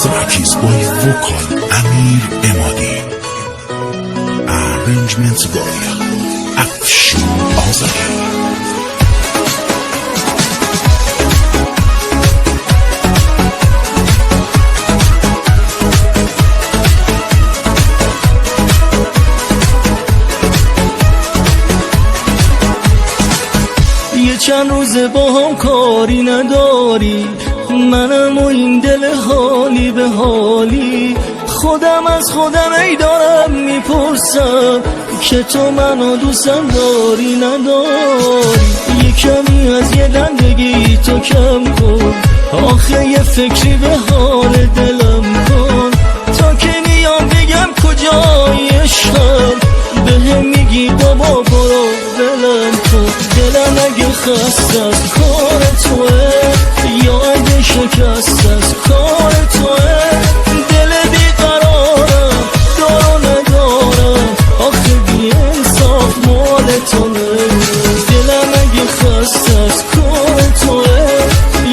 Tracks by vocal Amir Emadi. Arrangement by Afshin Azari. یه چند روزه با هم کاری نداری، منم و این دل حالی به حالی. خودم از خودم ای دارم میپرسم که تو منو دوستم داری نداری. یه کمی از یه دندگی تو کم کن، آخه یه فکری به حال دلم کن. تا که میام بگم کجای عشقم، بهم میگی بابا برو ولم کن. دلم اگه خسته از کار توه یا اگه شکست از کار توه، دل بیقرارم دارو ندارم، آخه بی انصاف مال توه. دلم اگه خسته از کار توه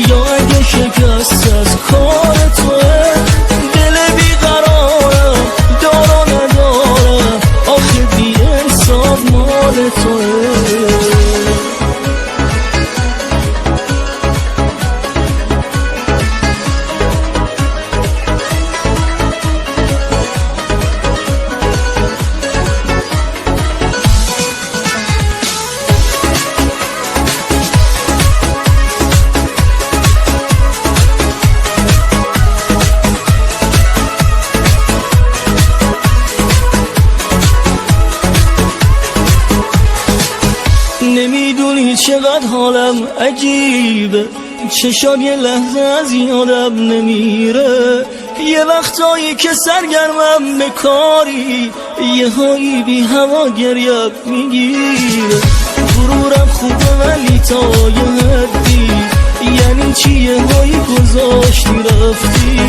یا اگه شکست از کار توه، دل بیقرارم دارو ندارم، آخه بی انصاف مال توه. نمیدونی چقدر حالم عجیبه، چشات یه لحظه از یادم نمیره. یه وقتایی که سرگرمم به کاری، یه هایی بی هوا گریب میگیره. غرورم خوبه ولی تا یه حدی، یعنی چی یه هایی گذاشتی رفتی.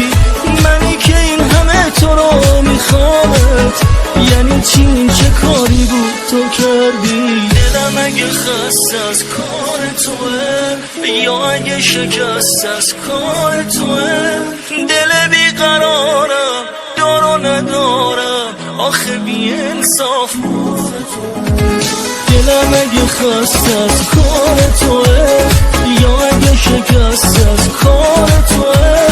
منی که این همه تو رو میخوامت، یعنی چی این چه کاری بود تو کردی. دلم اگه خسته از کار توه یا اگه شکست از کار توه، دل بیقرارم دارو ندارم، آخه بی انصاف. دلم اگه خسته از کار توه یا اگه شکست از کار توه،